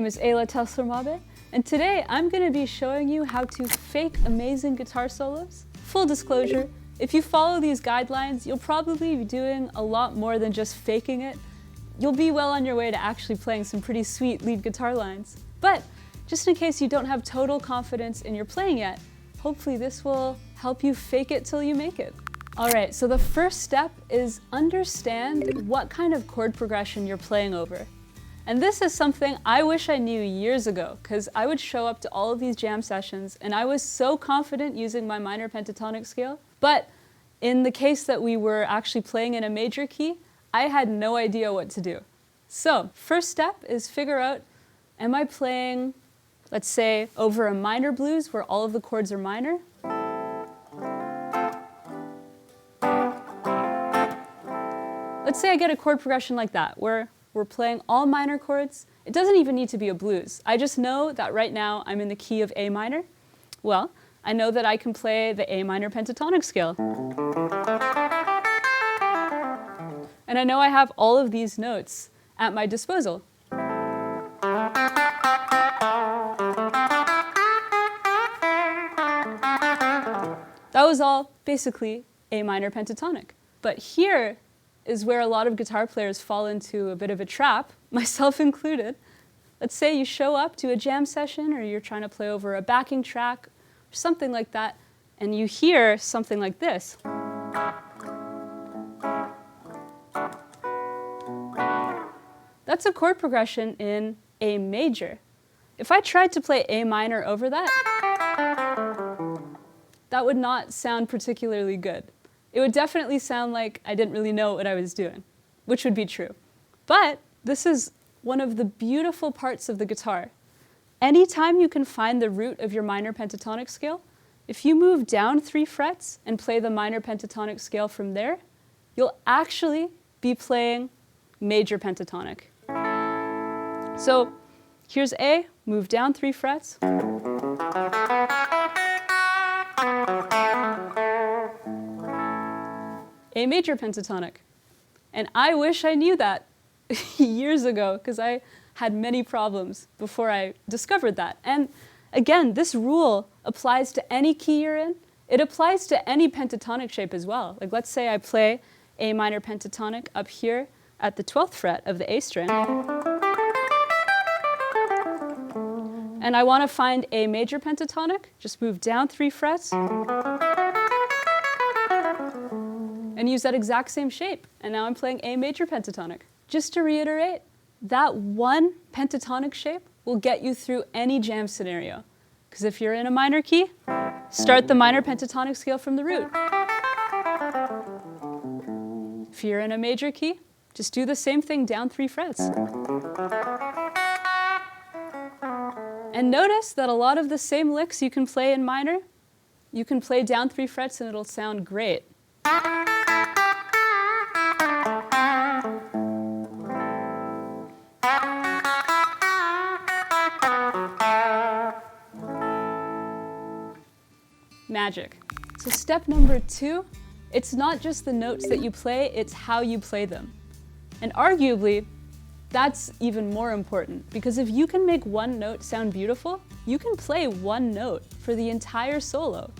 is Ayla Tesler-Mabe, and today I'm going to be showing you how to fake amazing guitar solos. Full disclosure, if you follow these guidelines, you'll probably be doing a lot more than just faking it. You'll be well on your way to actually playing some pretty sweet lead guitar lines. But just in case you don't have total confidence in your playing yet, hopefully this will help you fake it till you make it. Alright, so the first step is understand what kind of chord progression you're playing over. And this is something I wish I knew years ago, because I would show up to all of these jam sessions and I was so confident using my minor pentatonic scale. But in the case that we were actually playing in a major key, I had no idea what to do. So, first step is figure out, am I playing, let's say, over a minor blues where all of the chords are minor? Let's say I get a chord progression like that, where we're playing all minor chords. It doesn't even need to be a blues. I just know that right now I'm in the key of A minor. Well, I know that I can play the A minor pentatonic scale. And I know I have all of these notes at my disposal. That was all basically A minor pentatonic. But here is where a lot of guitar players fall into a bit of a trap, myself included. Let's say you show up to a jam session or you're trying to play over a backing track or something like that, and you hear something like this. That's a chord progression in A major. If I tried to play A minor over that, that would not sound particularly good. It would definitely sound like I didn't really know what I was doing, which would be true. But this is one of the beautiful parts of the guitar. Anytime you can find the root of your minor pentatonic scale, if you move down 3 frets and play the minor pentatonic scale from there, you'll actually be playing major pentatonic. So here's A, move down 3 frets. A major pentatonic. And I wish I knew that years ago, because I had many problems before I discovered that. And again, this rule applies to any key you're in. It applies to any pentatonic shape as well. Like let's say I play A minor pentatonic up here at the 12th fret of the A string. And I want to find A major pentatonic, just move down 3 frets. And use that exact same shape. And now I'm playing A major pentatonic. Just to reiterate, that one pentatonic shape will get you through any jam scenario. Because if you're in a minor key, start the minor pentatonic scale from the root. If you're in a major key, just do the same thing down 3 frets. And notice that a lot of the same licks you can play in minor, you can play down 3 frets and it'll sound great. Magic. So step number 2, it's not just the notes that you play, it's how you play them. And arguably, that's even more important, because if you can make one note sound beautiful, you can play one note for the entire solo.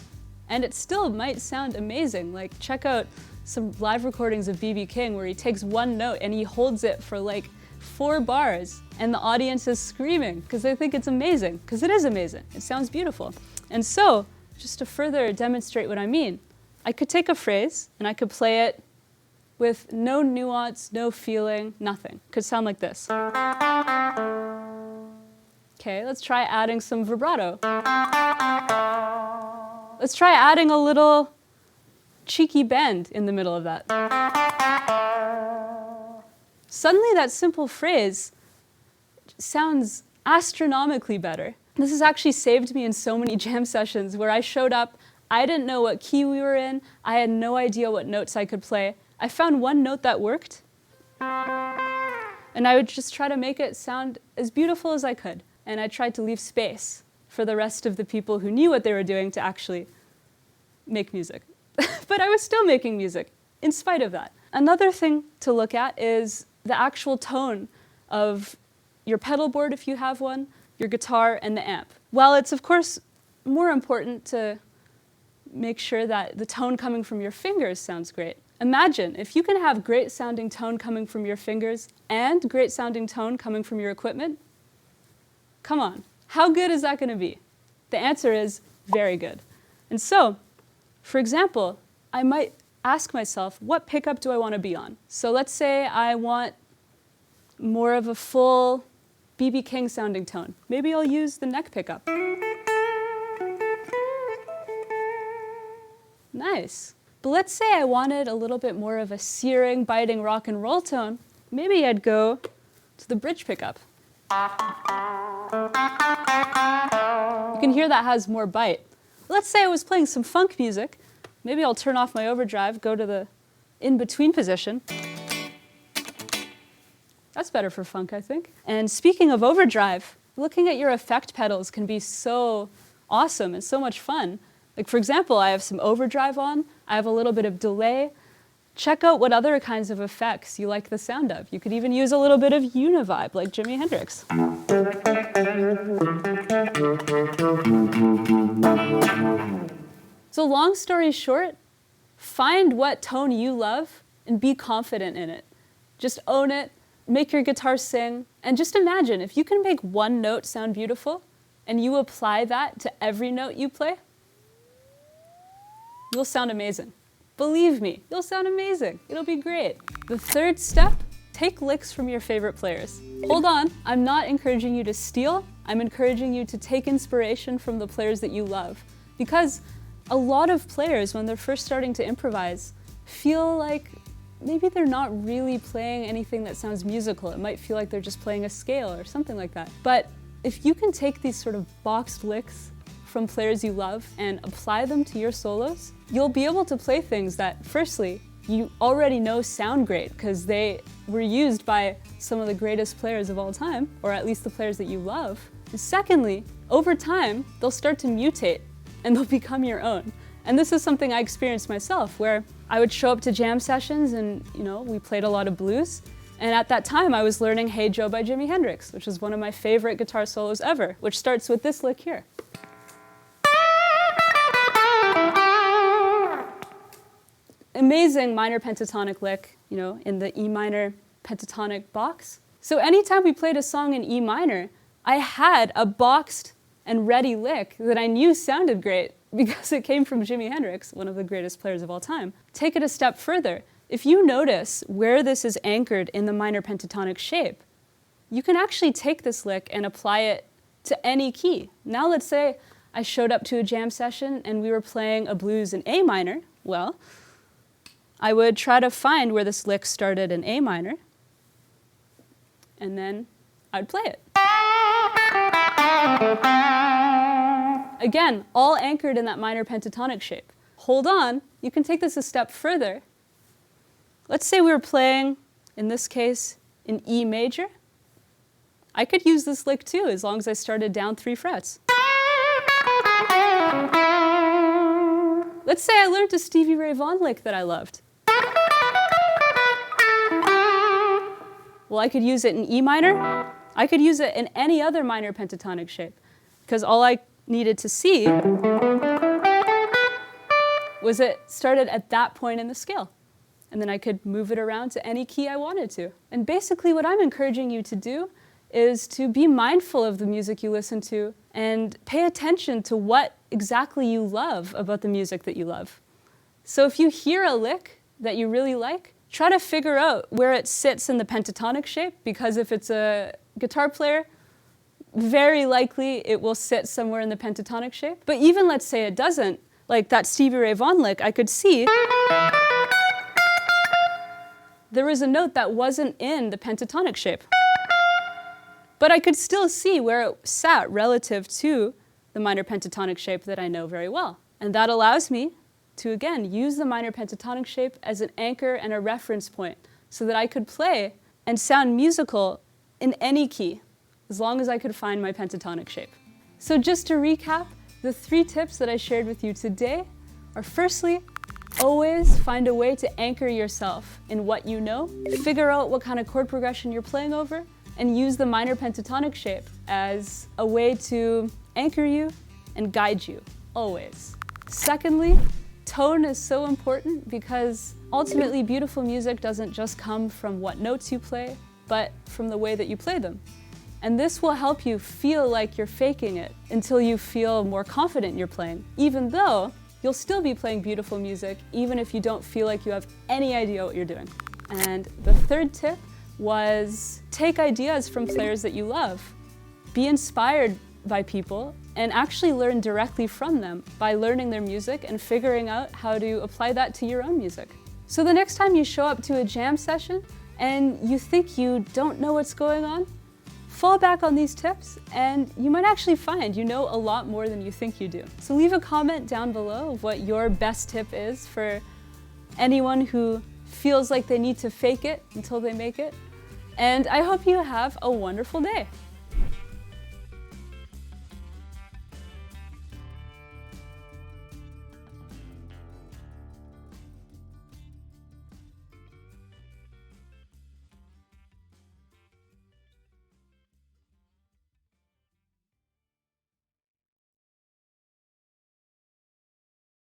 And it still might sound amazing. Like check out some live recordings of B.B. King where he takes one note and he holds it for like 4 bars and the audience is screaming because they think it's amazing, because it is amazing. It sounds beautiful. And so, just to further demonstrate what I mean, I could take a phrase and I could play it with no nuance, no feeling, nothing. It could sound like this. Okay, let's try adding some vibrato. Let's try adding a little cheeky bend in the middle of that. Suddenly that simple phrase sounds astronomically better. This has actually saved me in so many jam sessions where I showed up, I didn't know what key we were in, I had no idea what notes I could play. I found one note that worked, and I would just try to make it sound as beautiful as I could. And I tried to leave space for the rest of the people who knew what they were doing to actually make music. But I was still making music, in spite of that. Another thing to look at is the actual tone of your pedal board if you have one, your guitar, and the amp. While it's of course more important to make sure that the tone coming from your fingers sounds great, imagine if you can have great sounding tone coming from your fingers and great sounding tone coming from your equipment. Come on, how good is that going to be? The answer is very good. And so, for example, I might ask myself, what pickup do I want to be on? So let's say I want more of a full B.B. King sounding tone. Maybe I'll use the neck pickup. Nice. But let's say I wanted a little bit more of a searing, biting rock and roll tone. Maybe I'd go to the bridge pickup. You can hear that has more bite. Let's say I was playing some funk music. Maybe I'll turn off my overdrive, go to the in-between position. That's better for funk, I think. And speaking of overdrive, looking at your effect pedals can be so awesome and so much fun. Like for example, I have some overdrive on, I have a little bit of delay. Check out what other kinds of effects you like the sound of. You could even use a little bit of univibe, like Jimi Hendrix. So long story short, find what tone you love and be confident in it. Just own it, make your guitar sing, and just imagine if you can make one note sound beautiful and you apply that to every note you play, you'll sound amazing. Believe me, you'll sound amazing. It'll be great. The third step, take licks from your favorite players. Hold on, I'm not encouraging you to steal. I'm encouraging you to take inspiration from the players that you love. Because a lot of players, when they're first starting to improvise, feel like maybe they're not really playing anything that sounds musical. It might feel like they're just playing a scale or something like that. But if you can take these sort of boxed licks from players you love and apply them to your solos, you'll be able to play things that, firstly, you already know sound great because they were used by some of the greatest players of all time, or at least the players that you love. And secondly, over time, they'll start to mutate and they'll become your own. And this is something I experienced myself, where I would show up to jam sessions and, we played a lot of blues. And at that time, I was learning Hey Joe by Jimi Hendrix, which is one of my favorite guitar solos ever, which starts with this lick here. Amazing minor pentatonic lick, in the E minor pentatonic box. So anytime we played a song in E minor, I had a boxed and ready lick that I knew sounded great because it came from Jimi Hendrix, one of the greatest players of all time. Take it a step further. If you notice where this is anchored in the minor pentatonic shape, you can actually take this lick and apply it to any key. Now let's say I showed up to a jam session and we were playing a blues in A minor. Well, I would try to find where this lick started in A minor, and then I'd play it. Again, all anchored in that minor pentatonic shape. Hold on, you can take this a step further. Let's say we were playing, in this case, in E major. I could use this lick too, as long as I started down 3 frets. Let's say I learned a Stevie Ray Vaughan lick that I loved. Well, I could use it in E minor. I could use it in any other minor pentatonic shape, because all I needed to see was it started at that point in the scale. And then I could move it around to any key I wanted to. And basically what I'm encouraging you to do is to be mindful of the music you listen to and pay attention to what exactly you love about the music that you love. So if you hear a lick that you really like, try to figure out where it sits in the pentatonic shape, because if it's a guitar player, very likely it will sit somewhere in the pentatonic shape. But even let's say it doesn't, like that Stevie Ray Vaughan lick, I could see there was a note that wasn't in the pentatonic shape. But I could still see where it sat relative to the minor pentatonic shape that I know very well. And that allows me to, again, use the minor pentatonic shape as an anchor and a reference point so that I could play and sound musical in any key, as long as I could find my pentatonic shape. So just to recap, the 3 tips that I shared with you today are, firstly, always find a way to anchor yourself in what you know. Figure out what kind of chord progression you're playing over, and use the minor pentatonic shape as a way to anchor you and guide you, always. Secondly, tone is so important because ultimately beautiful music doesn't just come from what notes you play, but from the way that you play them. And this will help you feel like you're faking it until you feel more confident you're playing, even though you'll still be playing beautiful music, even if you don't feel like you have any idea what you're doing. And the third tip was take ideas from players that you love. Be inspired by people and actually learn directly from them by learning their music and figuring out how to apply that to your own music. So the next time you show up to a jam session and you think you don't know what's going on, fall back on these tips and you might actually find you know a lot more than you think you do. So leave a comment down below of what your best tip is for anyone who feels like they need to fake it until they make it. And I hope you have a wonderful day.